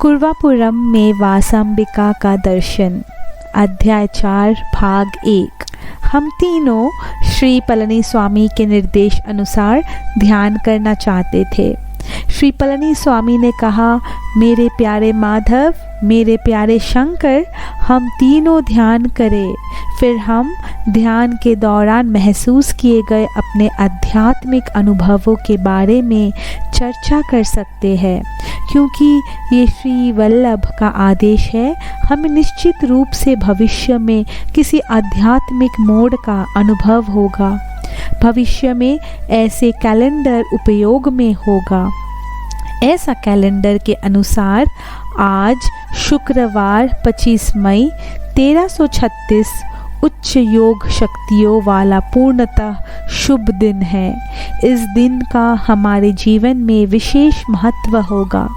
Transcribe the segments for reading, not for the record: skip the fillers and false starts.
कुर्वापुरम में वासंबिका का दर्शन। अध्याय 4 भाग 1। हम तीनों श्री पलनीस्वामी के निर्देश अनुसार ध्यान करना चाहते थे। श्री पलनीस्वामी ने कहा, मेरे प्यारे माधव, मेरे प्यारे शंकर, हम तीनों ध्यान करें। फिर हम ध्यान के दौरान महसूस किए गए अपने आध्यात्मिक अनुभवों के बारे में चर्चा कर सकते हैं। क्योंकि ये श्री वल्लभ का आदेश है, हमें निश्चित रूप से भविष्य में किसी आध्यात्मिक मोड़ का अनुभव होगा। भविष्य में ऐसे कैलेंडर उपयोग में होगा। ऐसा कैलेंडर के अनुसार आज शुक्रवार 25 मई 1336 उच्च योग शक्तियों वाला पूर्णतः शुभ दिन है। इस दिन का हमारे जीवन में विशेष महत्व होगा।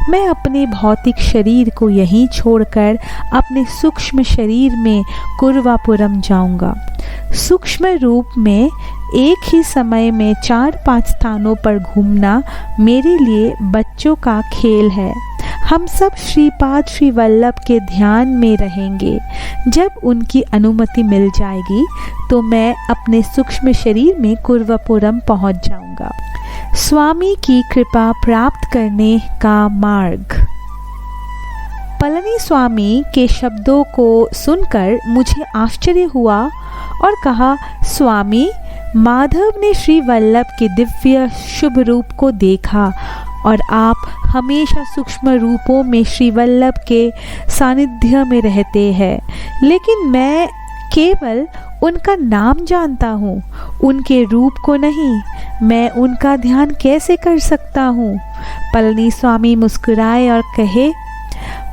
मैं अपने भौतिक शरीर को यहीं छोड़कर अपने सूक्ष्म शरीर में कुर्वापुरम जाऊंगा। सूक्ष्म रूप में एक ही समय में 4-5 स्थानों पर घूमना मेरे लिए बच्चों का खेल है। हम सब श्रीपाद श्री वल्लभ के ध्यान में रहेंगे। जब उनकी अनुमति मिल जाएगी तो मैं अपने सूक्ष्म शरीर में कुर्वापुरम पहुंच जाऊंगा। स्वामी की कृपा प्राप्त करने का मार्ग। पलनीस्वामी के शब्दों को सुनकर मुझे आश्चर्य हुआ और कहा, स्वामी, माधव ने श्री वल्लभ के दिव्य शुभ रूप को देखा और आप हमेशा सूक्ष्म रूपों में श्री वल्लभ के सानिध्य में रहते हैं, लेकिन मैं केवल उनका नाम जानता हूँ, उनके रूप को नहीं। मैं उनका ध्यान कैसे कर सकता हूँ? पलनीस्वामी मुस्कुराए और कहे,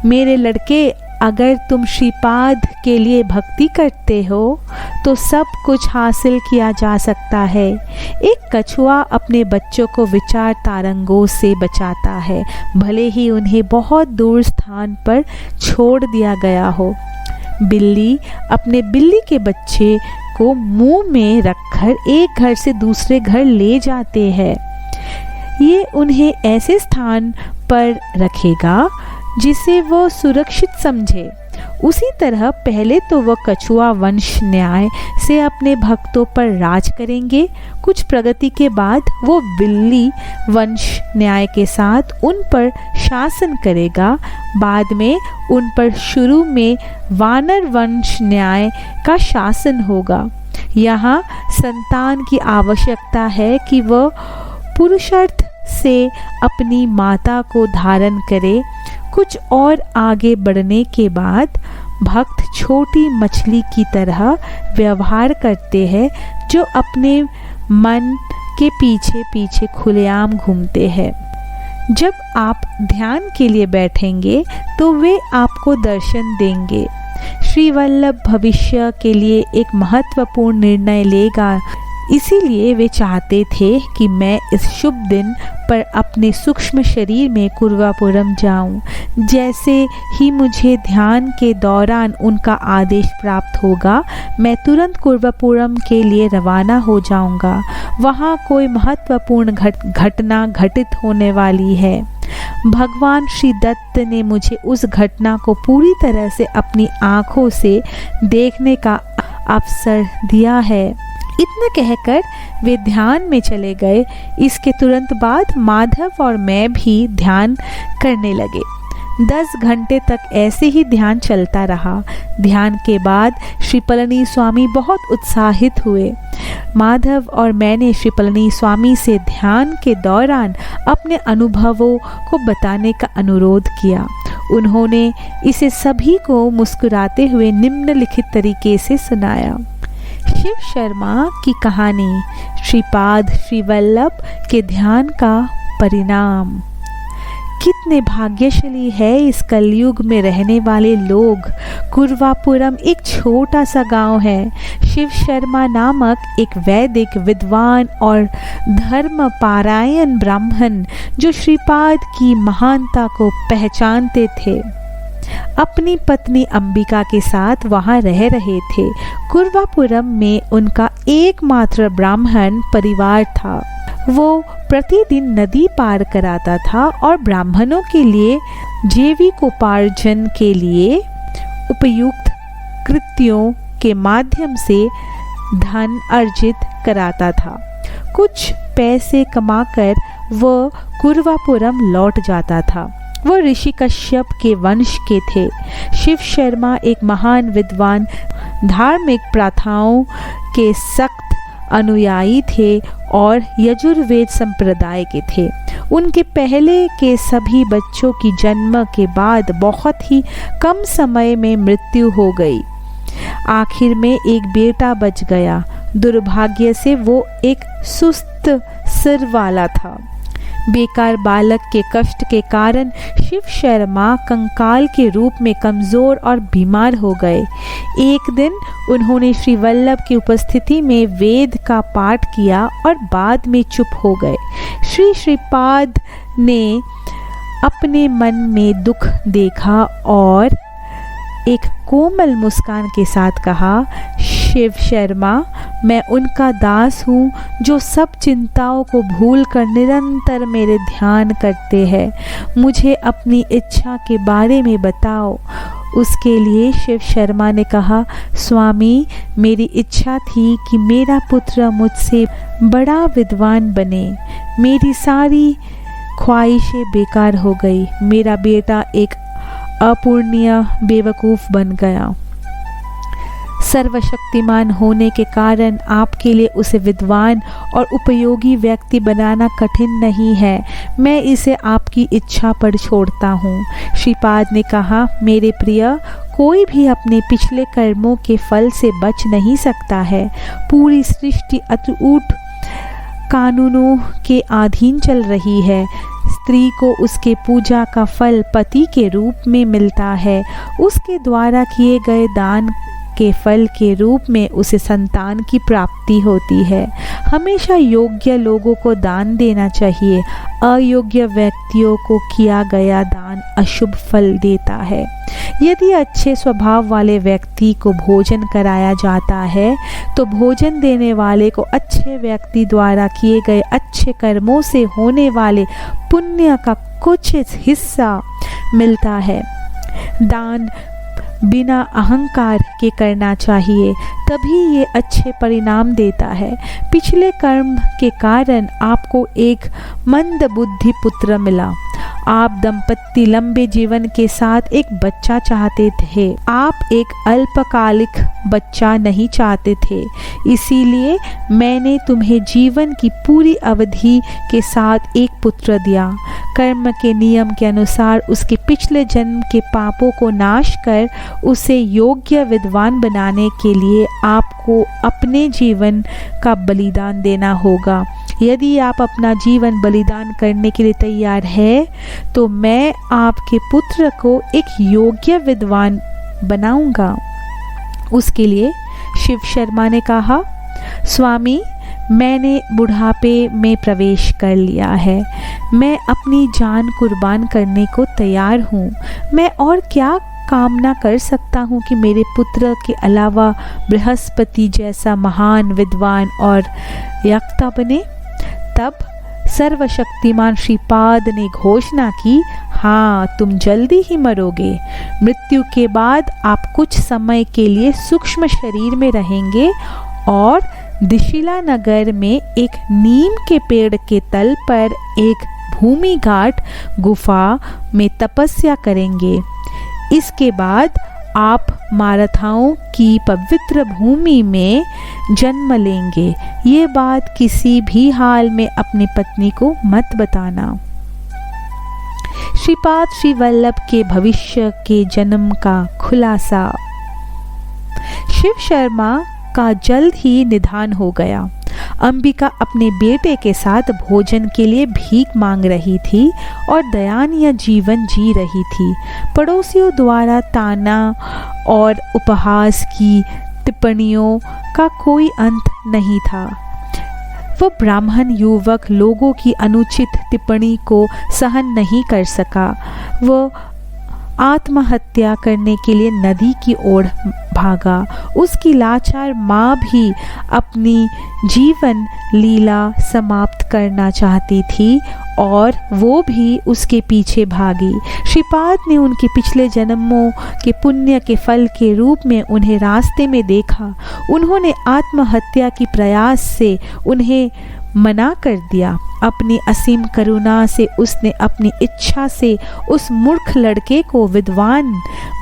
मेरे लड़के, अगर तुम श्रीपाद के लिए भक्ति करते हो तो सब कुछ हासिल किया जा सकता है। एक कछुआ अपने बच्चों को विचार तारंगों से बचाता है, भले ही उन्हें बहुत दूर स्थान पर छोड़ दिया गया हो। बिल्ली अपने बिल्ली के बच्चे को मुंह में रखकर एक घर से दूसरे घर ले जाते हैं। ये उन्हें ऐसे स्थान पर रखेगा जिसे वो सुरक्षित समझे। उसी तरह पहले तो वह कछुआ वंश न्याय से अपने भक्तों पर राज करेंगे। कुछ प्रगति के बाद वो बिल्ली वंश न्याय के साथ उन पर शासन करेगा। बाद में उन पर शुरू में वानर वंश न्याय का शासन होगा। यहाँ संतान की आवश्यकता है कि वह पुरुषार्थ से अपनी माता को धारण करे। कुछ और आगे बढ़ने के बाद भक्त छोटी मछली की तरह व्यवहार करते हैं, जो अपने मन के पीछे पीछे खुलेआम घूमते हैं। जब आप ध्यान के लिए बैठेंगे तो वे आपको दर्शन देंगे। श्री वल्लभ भविष्य के लिए एक महत्वपूर्ण निर्णय लेगा, इसीलिए वे चाहते थे कि मैं इस शुभ दिन पर अपने सूक्ष्म शरीर में कुर्वापुरम जाऊं। जैसे ही मुझे ध्यान के दौरान उनका आदेश प्राप्त होगा, मैं तुरंत कुर्वापुरम के लिए रवाना हो जाऊंगा। वहां कोई महत्वपूर्ण घटना घटित होने वाली है। भगवान श्री दत्त ने मुझे उस घटना को पूरी तरह से अपनी आँखों से देखने का अवसर दिया है। इतना कहकर वे ध्यान में चले गए। इसके तुरंत बाद माधव और मैं भी ध्यान करने लगे। 10 घंटे तक ऐसे ही ध्यान चलता रहा। ध्यान के बाद श्री पलनीस्वामी बहुत उत्साहित हुए। माधव और मैंने श्री पलनीस्वामी से ध्यान के दौरान अपने अनुभवों को बताने का अनुरोध किया। उन्होंने इसे सभी को मुस्कुराते हुए निम्नलिखित तरीके से सुनाया। शिव शर्मा की कहानी, श्रीपाद श्री वल्लभ के ध्यान का परिणाम। कितने भाग्यशाली है इस कलयुग में रहने वाले लोग। कुर्वापुरम एक छोटा सा गांव है। शिव शर्मा नामक एक वैदिक विद्वान और धर्मपारायण ब्राह्मण, जो श्रीपाद की महानता को पहचानते थे, अपनी पत्नी अंबिका के साथ वहां रह रहे थे। कुर्वापुरम में उनका एकमात्र ब्राह्मण परिवार था। वो प्रतिदिन नदी पार कराता था और ब्राह्मणों के लिए जीविकोपार्जन के लिए उपयुक्त कृत्यों के माध्यम से धन अर्जित कराता था। कुछ पैसे कमाकर वह कुरवापुरम लौट जाता था। वह ऋषि कश्यप के वंश के थे। शिव शर्मा एक महान विद्वान, धार्मिक प्रथाओं के सख्त अनुयायी थे और यजुर्वेद संप्रदाय के थे। उनके पहले के सभी बच्चों की जन्म के बाद बहुत ही कम समय में मृत्यु हो गई। आखिर में एक बेटा बच गया। दुर्भाग्य से वो एक सुस्त सिर वाला था। बेकार बालक के कष्ट के कारण शिव शर्मा कंकाल के रूप में कमज़ोर और बीमार हो गए। एक दिन उन्होंने श्री वल्लभ की उपस्थिति में वेद का पाठ किया और बाद में चुप हो गए। श्री श्रीपाद ने अपने मन में दुख देखा और एक कोमल मुस्कान के साथ कहा, शिव शर्मा, मैं उनका दास हूँ जो सब चिंताओं को भूलकर निरंतर मेरे ध्यान करते हैं। मुझे अपनी इच्छा के बारे में बताओ। उसके लिए शिव शर्मा ने कहा, स्वामी, मेरी इच्छा थी कि मेरा पुत्र मुझसे बड़ा विद्वान बने। मेरी सारी ख्वाहिशें बेकार हो गई। मेरा बेटा एक अपूर्णीय बेवकूफ़ बन गया। सर्वशक्तिमान होने के कारण आपके लिए उसे विद्वान और उपयोगी व्यक्ति बनाना कठिन नहीं है। मैं इसे आपकी इच्छा पर छोड़ता हूँ। श्रीपाद ने कहा, मेरे प्रिय, कोई भी अपने पिछले कर्मों के फल से बच नहीं सकता है। पूरी सृष्टि अटूट कानूनों के अधीन चल रही है। स्त्री को उसके पूजा का फल पति के रूप में मिलता है। उसके द्वारा किए गए दान के फल के रूप में उसे संतान की प्राप्ति होती है। हमेशा योग्य लोगों को दान देना चाहिए। अयोग्य व्यक्तियों को किया गया दान अशुभ फल देता है। यदि अच्छे स्वभाव वाले व्यक्ति को भोजन कराया जाता है तो भोजन देने वाले को अच्छे व्यक्ति द्वारा किए गए अच्छे कर्मों से होने वाले पुण्य का कुछ हिस्सा मिलता है। दान बिना अहंकार के करना चाहिए, तभी ये अच्छे परिणाम देता है। पिछले कर्म के कारण आपको एक मंदबुद्धि पुत्र मिला। आप दंपत्ति लंबे जीवन के साथ एक बच्चा चाहते थे। आप एक अल्पकालिक बच्चा नहीं चाहते थे। इसीलिए मैंने तुम्हें जीवन की पूरी अवधि के साथ एक पुत्र दिया। कर्म के नियम के अनुसार उसके पिछले जन्म के पापों को नाश कर उसे योग्य विद्वान बनाने के लिए आपको अपने जीवन का बलिदान देना होगा। यदि आप अपना जीवन बलिदान करने के लिए तैयार है तो मैं आपके पुत्र को एक योग्य विद्वान बनाऊंगा। उसके लिए शिव शर्मा ने कहा, स्वामी, मैंने बुढ़ापे में प्रवेश कर लिया है। मैं अपनी जान कुर्बान करने को तैयार हूँ। मैं और क्या कामना कर सकता हूँ कि मेरे पुत्र के अलावा बृहस्पति जैसा महान विद्वान और यक्ता बने। तब सर्वशक्तिमान श्रीपाद ने घोषणा की, हाँ, तुम जल्दी ही मरोगे। मृत्यु के बाद आप कुछ समय के लिए सूक्ष्म शरीर में रहेंगे और दिशिला नगर में एक नीम के पेड़ के तल पर एक भूमिघाट गुफा में तपस्या करेंगे। इसके बाद आप माराथाओं की पवित्र भूमि में जन्म लेंगे। ये बात किसी भी हाल में अपनी पत्नी को मत बताना। श्रीपाद श्री वल्लभ के भविष्य के जन्म का खुलासा। शिव शर्मा का जल्द ही निधन हो गया। अंबिका अपने बेटे के साथ भोजन के लिए भीख मांग रही थी और दयनीय जीवन जी रही थी। पड़ोसियों द्वारा ताना और उपहास की टिप्पणियों का कोई अंत नहीं था। वह ब्राह्मण युवक लोगों की अनुचित टिप्पणी को सहन नहीं कर सका। वह आत्महत्या करने के लिए नदी की ओर भागा। उसकी लाचार माँ भी अपनी जीवन लीला समाप्त करना चाहती थी और वो भी उसके पीछे भागी। श्रीपाद ने उनके पिछले जन्मों के पुण्य के फल के रूप में उन्हें रास्ते में देखा। उन्होंने आत्महत्या की प्रयास से उन्हें मना कर दिया। अपनी असीम करुणा से उसने अपनी इच्छा से उस मूर्ख लड़के को विद्वान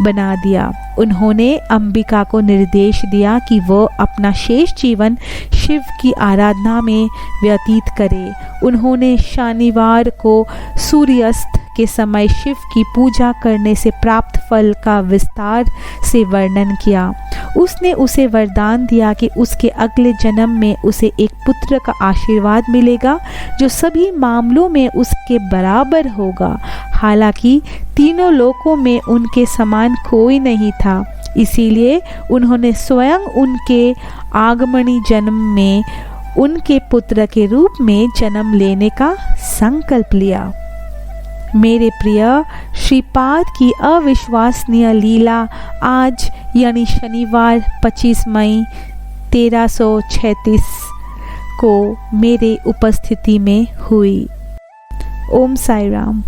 बना दिया। उन्होंने अंबिका को निर्देश दिया कि वो अपना शेष जीवन शिव की आराधना में व्यतीत करे। उन्होंने शनिवार को सूर्यास्त के समय शिव की पूजा करने से प्राप्त फल का विस्तार से वर्णन किया। उसने उसे वरदान दिया कि उसके अगले जन्म में उसे एक पुत्र का आशीर्वाद मिलेगा जो सभी मामलों में उसके बराबर होगा। हालांकि तीनों लोकों में उनके समान कोई नहीं था, इसीलिए उन्होंने स्वयं उनके आगमनी जन्म में उनके पुत्र के रूप में जन्म लेने का संकल्प लिया। मेरे प्रिय, श्रीपाद की अविश्वसनीय लीला आज यानी शनिवार 25 मई 1336 को मेरे उपस्थिति में हुई। ओम साई राम।